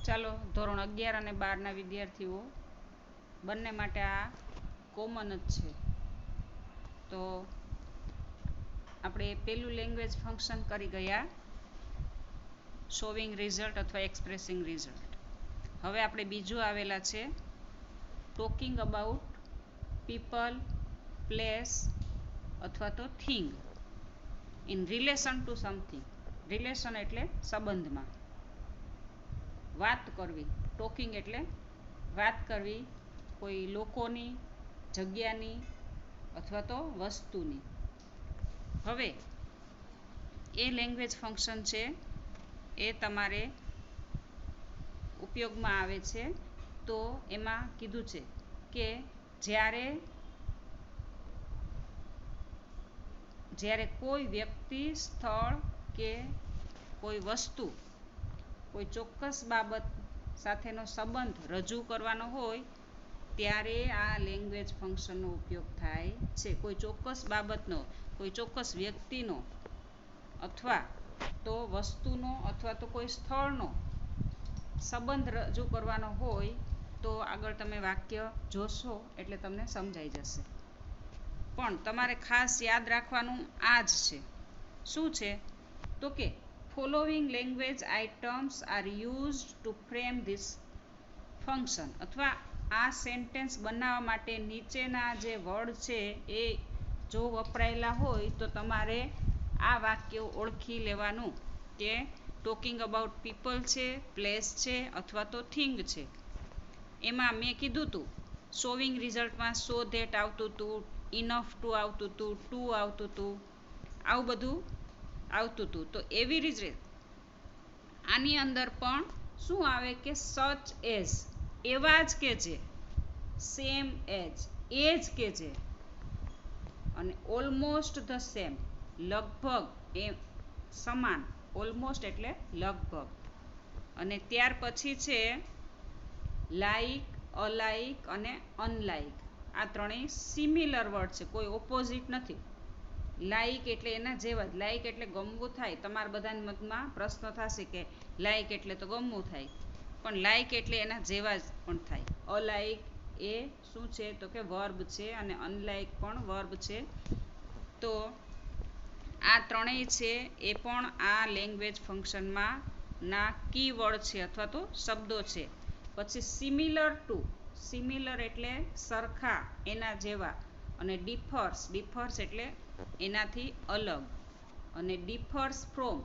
ચાલો ધોરણ 11 અને 12ના વિદ્યાર્થીઓ બંને માટે આ કોમન જ છે. તો આપણે પહેલું લેંગ્વેજ ફંક્શન કરી ગયા, શોવિંગ રિઝલ્ટ અથવા એક્સપ્રેસિંગ રિઝલ્ટ. હવે આપણે બીજું આવેલા છે ટોકિંગ અબાઉટ પીપલ, પ્લેસ અથવા તો thing in relation two something. Relation એટલે સંબંધમાં. વાત કરવી, ટોકિંગ એટલે વાત કરવી કોઈ લોકોની, જગ્યાની અથવા તો વસ્તુની. હવે એ લેંગ્વેજ ફંક્શન છે એ તમારે ઉપયોગમાં આવે છે. તો એમાં કીધું છે કે જ્યારે કોઈ વ્યક્તિ, સ્થળ કે કોઈ વસ્તુ કોઈ ચોક્કસ બાબત સાથેનો સંબંધ રજૂ કરવાનો હોય ત્યારે આ લેંગ્વેજ ફંક્શનનો ઉપયોગ થાય છે. કોઈ ચોક્કસ બાબતનો, કોઈ ચોક્કસ વ્યક્તિનો અથવા તો વસ્તુનો અથવા તો કોઈ સ્થળનો સંબંધ રજૂ કરવાનો હોય તો આગળ તમે વાક્ય જોશો એટલે તમને સમજાઈ જશે. પણ તમારે ખાસ યાદ રાખવાનું આ જ છે. શું છે? તો કે following language items are used to frame this function. અથવા આ સેન્ટેન્સ બનાવવા માટે નીચેના જે વર્ડ છે એ જો વપરાયેલા હોય તો તમારે આ વાક્ય ઓળખી લેવાનું કે ટોકિંગ અબાઉટ પીપલ છે, પ્લેસ છે અથવા તો થિંગ છે. એમાં મેં કીધું હતું શોવિંગ રિઝલ્ટમાં સો ધેટ આવતું હતું, ઇનફ ટુ આવતું હતું, ટુ આવતું હતું, આવું બધું આવતું હતું. તો એવી રીતે આની અંદર પણ શું આવે કે સચ એઝ, એવા જ કે જે, સેમ એજ, એ જ કે જે, અને ઓલમોસ્ટ ધ સેમ, લગભગ એ સમાન. ઓલમોસ્ટ એટલે લગભગ. અને ત્યાર પછી છે લાઇક, અલાઇક અને અનલાઇક. આ ત્રણેય સિમિલર વર્ડ છે, કોઈ ઓપોઝિટ નથી. લાઇક એટલે એના જેવા જ. લાઇક એટલે ગમવું થાય. તમારા બધાના મતમાં પ્રશ્ન થશે કે લાઇક એટલે તો ગમવું થાય, પણ લાઇક એટલે એના જેવા જ પણ થાય. અલાઇક એ શું છે તો કે વર્બ છે અને અનલાઇક પણ વર્બ છે. તો આ ત્રણેય છે એ પણ આ લેંગ્વેજ ફંક્શનમાં ના કી વર્ડ છે અથવા તો શબ્દો છે. પછી સિમિલર ટુ, સિમિલર એટલે સરખા, એના જેવા. અને ડિફર્સ, ડિફર્સ એટલે એનાથી અલગ. અને ડિફર્સ ફ્રોમ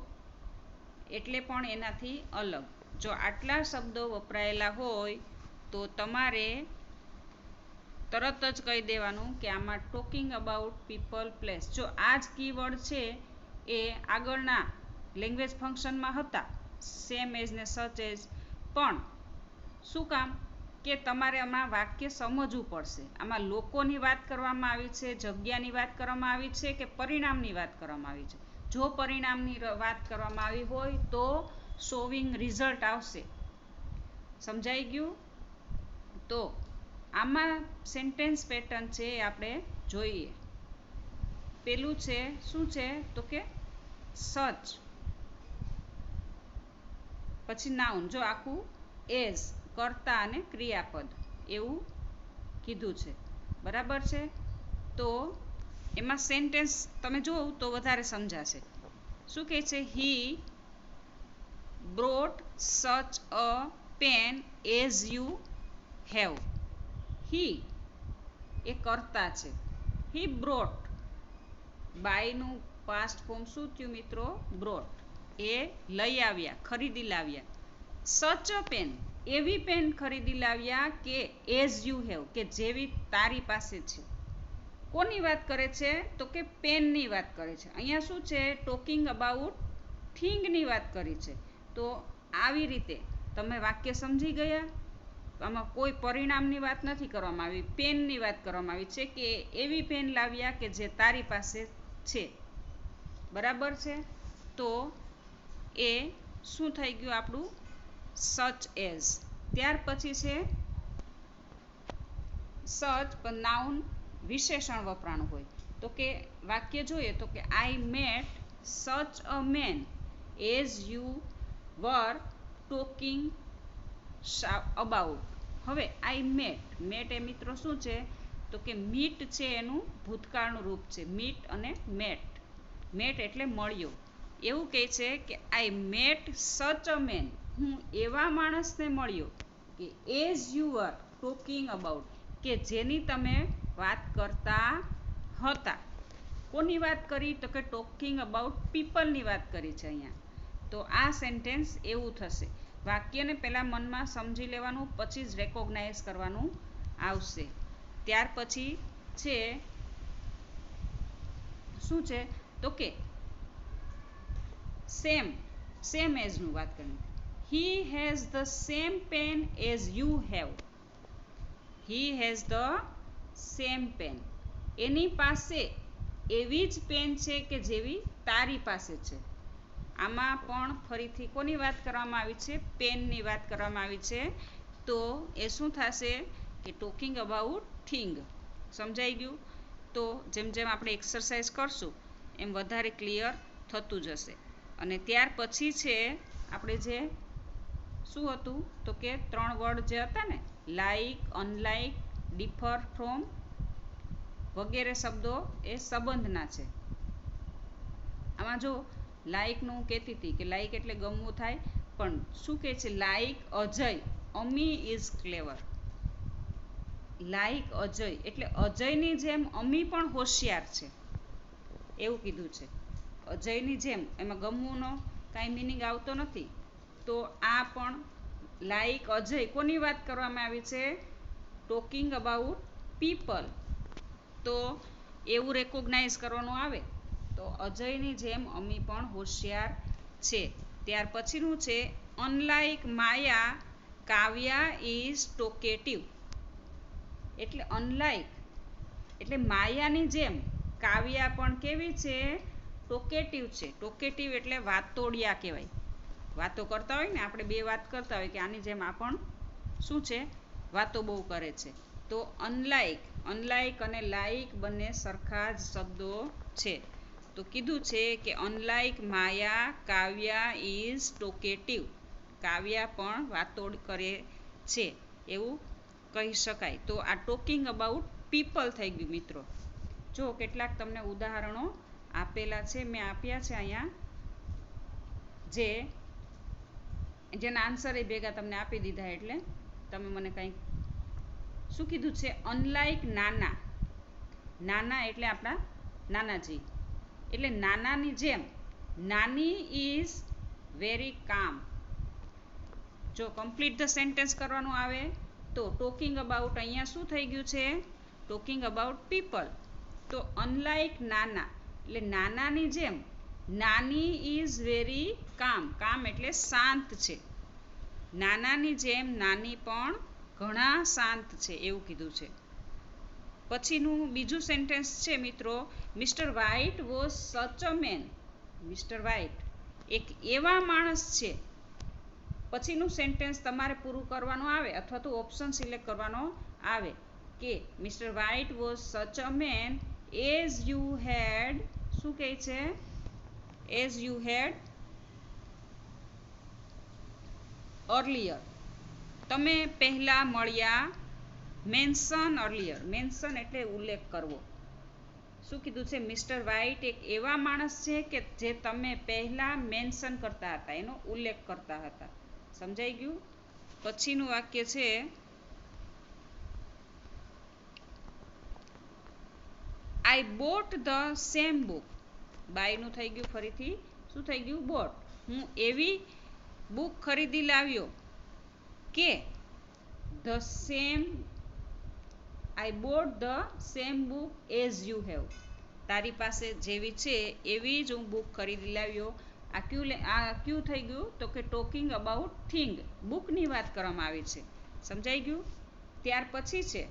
એટલે પણ એનાથી અલગ. જો આટલા શબ્દો વપરાયેલા હોય તો તમારે તરત જ કહી દેવાનું કે આમાં ટોકિંગ અબાઉટ પીપલ, પ્લેસ. જો આ જ કીવર્ડ છે એ આગળના લેંગ્વેજ ફંક્શનમાં હતા, સેમ એઝ ને સચ એઝ, પણ શું કામ કે તમારે આમાં વાક્ય સમજવું પડશે. આમાં લોકોની વાત કરવામાં આવી છે, જગ્યાની વાત કરવામાં આવી છે કે પરિણામની વાત કરવામાં આવી છે. જો પરિણામની વાત કરવામાં આવી હોય તો શોવિંગ રિઝલ્ટ આવશે. સમજાઈ ગયું? તો આમાં સેન્ટેન્સ પેટર્ન છે એ આપણે જોઈએ. પેલું છે શું છે તો કે સચ, પછી નાઉન. જો આખું એઝ, કર્તા અને ક્રિયાપદ એવું કીધું છે, બરાબર છે. તો એમાં સેન્ટેન્સ તમે જોવો તો વધારે સમજાશે. શું કહે છે? He brought such a pen as you have. He એ કર્તા છે. હી બ્રોટ, બાયનું પાસ્ટ ફોર્મ શું થયું મિત્રો? બ્રોટ. એ લઈ આવ્યા, ખરીદી લાવ્યા. સચ અ પેન, એવી પેન ખરીદી લાવ્યા કે એઝ યુ હેવ, કે જેવી તારી પાસે છે. કોની વાત કરે છે તો કે પેનની વાત કરે છે. અહીંયા શું છે? ટોકિંગ અબાઉટ થિંગની વાત કરી છે. તો આવી રીતે તમે વાક્ય સમજી ગયા? આમાં કોઈ પરિણામની વાત નથી કરવામાં આવી, પેનની વાત કરવામાં આવી છે કે એવી પેન લાવ્યા કે જે તારી પાસે છે. બરાબર છે. તો એ શું થઈ ગયું આપણું? Such as. ત્યાર પછી છે સચ, પણ નાઉન વિશેષણ વપરાણું હોય. તો કે વાક્ય જોઈએ તો કે I met such a man as you were talking about. હવે આઈ મેટ એ મિત્રો શું છે તો કે મીટ છે એનું ભૂતકાળનું રૂપ છે. મીટ અને મેટ એટલે મળ્યો. એવું કહે છે કે I met such a main, હું એવા માણસને મળ્યો કે as you are talking about, કે જેની તમે વાત કરતા હતા. કોની વાત કરી તો કે ટોકિંગ અબાઉટ પીપલની વાત કરી છે અહીંયા. તો આ સેન્ટેન્સ એવું થશે. વાક્યને પહેલાં મનમાં સમજી લેવાનું, પછી જ રેકોગ્નાઇઝ કરવાનું આવશે. ત્યાર પછી છે શું છે તો કે સેમ એઝનું વાત કરવાની. He has the same pen as you have. He has the same pen, એની પાસે એવી જ પેન છે કે જેવી તારી પાસે છે. આમાં પણ ફરીથી કોની વાત કરવામાં આવી છે? પેનની વાત કરવામાં આવી છે. તો એ શું થશે કે ટોકિંગ અબાઉટ થિંગ. સમજાઈ ગયું? તો જેમ જેમ આપણે એક્સરસાઇઝ કરશું એમ વધારે ક્લિયર થતું જશે. અને ત્યાર પછી છે આપણે જે શું હતું તો કે 3 વર્ડ જે હતા ને, લાઇક, અનલાઇક, ડિફર ફ્રોમ વગેરે શબ્દો એ સંબંધના છે. આમાં જો લાઇકનું કહેતી હતી કે લાઇક એટલે ગમવું થાય, પણ શું કહે છે? Like Ajay, Ami is clever. Like Ajay એટલે અજયની જેમ અમી પણ હોશિયાર છે, એવું કીધું છે. અજયની જેમ, એમાં ગમવુંનો કાંઈ મિનિંગ આવતો નથી. તો આ પણ લાઇક અજય કોની વાત કરવામાં આવી છે? Talking about people. તો એવું રેકોગ્નાઇઝ કરવાનું આવે તો અજયની જેમ અમી પણ હોશિયાર છે. ત્યાર પછીનું છે unlike Maya, Kavya is talkative. એટલે અનલાઇક એટલે માયાની જેમ કાવ્યા પણ કેવી છે? ટોકેટિવ છે. ટોકેટિવ એટલે વાતોડિયા કહેવાય. વાતો કરતા હોય ને, આપણે બે વાત કરતા હોય કે આની જેમ આ પણ શું છે? વાતો બહુ કરે છે. તો અનલાઇક અને લાઇક બંને સરખા જ શબ્દો છે. તો કીધું છે કે unlike Maya, Kavya is talkative. કાવ્યા પણ વાતો કરે છે એવું કહી શકાય. તો આ ટોકિંગ અબાઉટ પીપલ થઈ ગયું મિત્રો. જો કેટલાક તમને ઉદાહરણો આપેલા છે, મેં આપ્યા છે અહીંયા, જેના આન્સર એ ભેગા તમને આપી દીધા. એટલે તમે મને કંઈક શું કીધું છે? અનલાઇક નાના. નાના એટલે આપણા નાનાજી. એટલે નાનાની જેમ નાની ઇઝ વેરી કામ. જો કમ્પ્લીટ ધ સેન્ટેન્સ કરવાનું આવે તો ટોકિંગ અબાઉટ અહીંયા શું થઈ ગયું છે? Talking about people. તો અનલાઇક નાના એટલે નાનાની જેમ નાની ઇઝ વેરી કામ એટલે શાંત છે. નાનાની જેમ નાની પણ ઘણા શાંત છે એવું કીધું છે. પછીનું બીજું સેન્ટેન્સ છે મિત્રો, mister White was such a main. Mr White એક એવા માણસ છે. પછીનું સેન્ટેન્સ તમારે પૂરું કરવાનું આવે અથવા તો ઓપ્શન સિલેક્ટ કરવાનો આવે કે mister White was such a man as you had, શું કહે છે? As you had earlier. તમે પહેલાં મળ્યા. Mention earlier. મેન્શન એટલે ઉલ્લેખ કરવો. શું કીધું છે? મિસ્ટર વ્હાઇટ એક એવા માણસ છે કે જે તમે પહેલાં મેન્શન કરતા હતા, એનો ઉલ્લેખ કરતા હતા. સમજાઈ ગયું? પછીનું વાક્ય છે I bought the same book. બાયનું થઈ ગયું, ફરીથી શું થઈ ગયું? બોટ. હું એવી બુક ખરીદી લાવ્યો કે the same, I bought the same book as you have. તારી પાસે જેવી છે એવી જ હું બુક ખરીદી લાવ્યો. આ ક્યુ થઈ ગયું તો કે ટોકિંગ અબાઉટ થિંગ. બુકની વાત કરવામાં આવી છે. સમજાઈ ગયું? ત્યાર પછી છે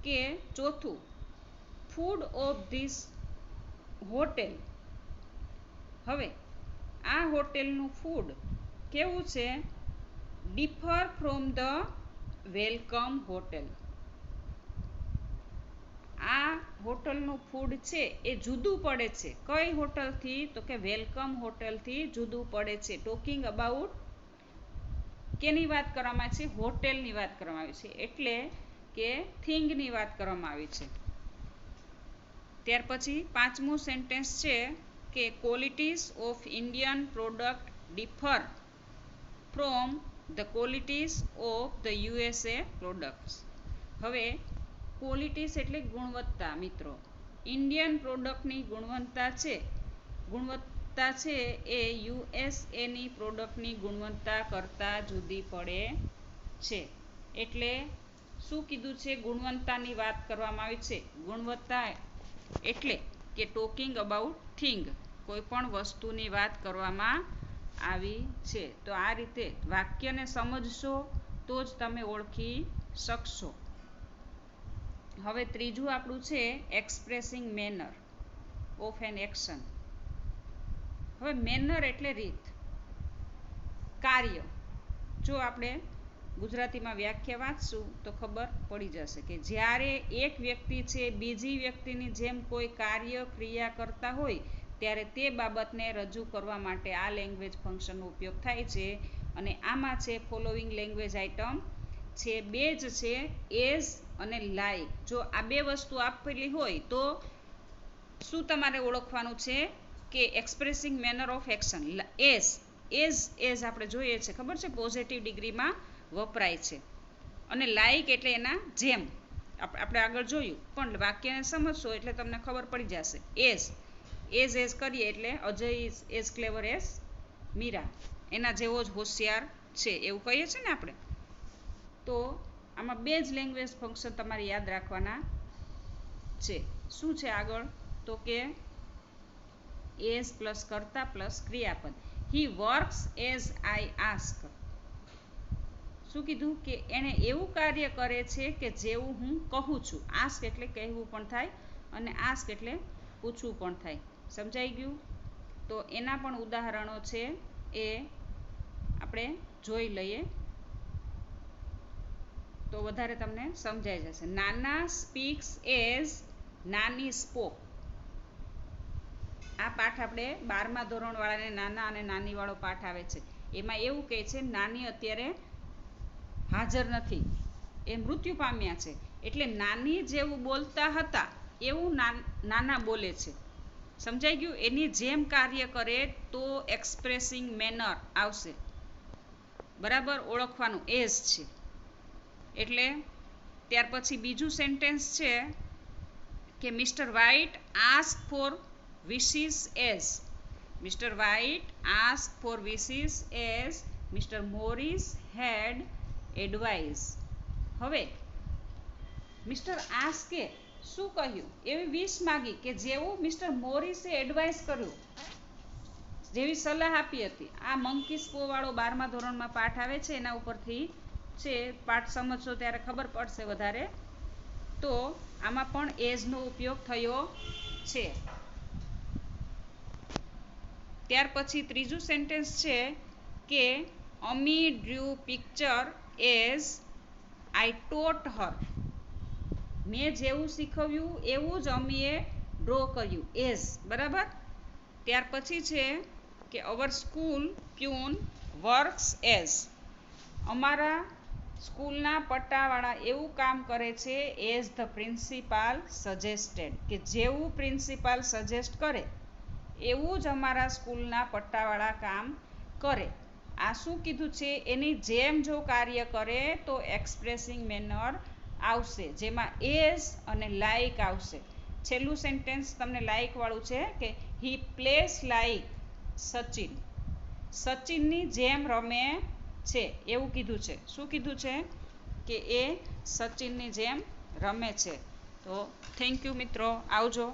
કે ચોથું, ફૂડ ઓફ ધીસ હોટેલ. હવે આ હોટેલનું ફૂડ કેવું છે? Differ from the welcome hotel. આ હોટલનું ફૂડ છે એ જુદું પડે છે. કઈ હોટલથી? તો કે વેલકમ હોટલથી જુદું પડે છે. ટોકિંગ અબાઉટ કેની વાત કરવામાં આવી છે? હોટેલની વાત કરવામાં આવી છે, એટલે કે થિંગની વાત કરવામાં આવી છે. ત્યાર પછી પાંચમું સેન્ટેન્સ છે કે qualities of Indian product differ from the qualities of the USA products. હવે ક્વોલિટીઝ એટલે ગુણવત્તા મિત્રો. ઇન્ડિયન પ્રોડક્ટની ગુણવત્તા છે એ USAની પ્રોડક્ટની ગુણવત્તા કરતાં જુદી પડે છે. એટલે શું કીધું છે? ગુણવત્તાની વાત કરવામાં આવી છે. ગુણવત્તા એટલે કે ટોકિંગ અબાઉટ થિંગ, કોઈ પણ વસ્તુની વાત કરવામાં આવી છે. તો આ રીતે વાક્યને સમજશો તો જ તમે ઓળખી શકશો. હવે ત્રીજું આપણું છે expressing manner of an action. હવે મેનર એટલે રીત, કાર્ય. જો આપણે ગુજરાતીમાં વ્યાખ્યા વાંચશું તો ખબર પડી જશે કે જ્યારે એક વ્યક્તિ છે બીજી વ્યક્તિની જેમ કોઈ કાર્ય ક્રિયા કરતા હોય ત્યારે તે બાબતને રજૂ કરવા માટે આ લેંગ્વેજ ફંક્શનનો ઉપયોગ થાય છે. અને આમાં છે ફોલોવિંગ લેંગ્વેજ આઇટમ છે, બે જ છે, એઝ અને લાઈક. જો આ બે વસ્તુ આપેલી હોય તો શું તમારે ઓળખવાનું છે કે expressing manner of action. As આપણે જોઈએ છે, ખબર છે, પોઝિટિવ ડિગ્રીમાં વપરાય છે. અને લાઈક એટલે એના જેમ, આપણે આગળ જોયું, પણ વાક્યને સમજશો એટલે તમને ખબર પડી જશે. એઝ કરીએ એટલે Ajay is as clever as Meera, એના જેવો જ હોશિયાર છે એવું કહીએ છીએ ને આપણે. તો આમાં બે જ લેંગ્વેજ ફંક્શન તમારે યાદ રાખવાના છે. શું છે આગળ? તો કે એઝ પ્લસ કર્તા પ્લસ ક્રિયાપદ. He works as I ask. શું કીધું? કે એણે એવું કાર્ય કરે છે કે જેવું હું કહું છું. આસ્ક એટલે કહેવું પણ થાય અને આસ્ક એટલે પૂછવું પણ થાય. સમજાઈ ગયું? તો એના પણ ઉદાહરણો છે એ આપણે જોઈ લઈએ તો વધારે તમને સમજાઈ જશે. નાના સ્પીક્સ એઝ નાની સ્પોક. આ પાઠ આપણે 12મા ધોરણવાળાને નાના અને નાનીવાળો પાઠ આવે છે. એમાં એવું કહે છે નાની અત્યારે હાજર નથી, એ મૃત્યુ પામ્યા છે, એટલે નાની જેવું બોલતા હતા એવું નાના બોલે છે. સમજાઈ ગયું? એની જેમ કાર્ય કરે તો એક્સપ્રેસિંગ મેનર આવશે. બરાબર ઓળખવાનું એઝ છે એટલે. ત્યાર પછી બીજું સેન્ટેન્સ છે કે Mr White ask for wishes as. Mr. White asked for wishes as Mr. Morris had advice. હવે મિસ્ટર આસ્કે શું કહ્યું? એવી વિશ માગી કે જેવું મિસ્ટર મોરિસે એડવાઇસ કર્યું, જેવી સલાહ આપી હતી. આ મંકી સ્પો વાળો 12મા ધોરણમાં પાઠ આવે છે, એના ઉપરથી છે. પાઠ સમજશો ત્યારે ખબર પડશે વધારે. તો આમાં પણ એઝનો ઉપયોગ થયો છે. ત્યાર પછી ત્રીજું સેન્ટેન્સ છે કે Ami drew picture as I taught her. મેં જેવું શીખવ્યું એવું જ અમીએ ડ્રો કર્યું. એઝ. બરાબર. ત્યાર પછી છે કે our school peon works as. અમારા સ્કૂલના પટ્ટાવાળા એવું કામ કરે છે એઝ ધ પ્રિન્સિપાલ સજેસ્ટેડ, કે જેવું પ્રિન્સિપાલ સજેસ્ટ કરે એવું જ અમારા સ્કૂલના પટ્ટાવાળા કામ કરે. આ શું કીધું છે? એની જેમ જો કાર્ય કરે તો એક્સપ્રેસિંગ મેનર આવશે, જેમાં એઝ અને લાઈક આવશે. છેલ્લું સેન્ટેન્સ તમને લાઈક વાળું છે કે હી પ્લેસ લાઈક સચિન. સચિનની જેમ રમે છે એવું કીધું છે. શું કીધું છે? કે એ સચિનની જેમ રમે છે. તો થેન્ક યુ મિત્રો, આવજો.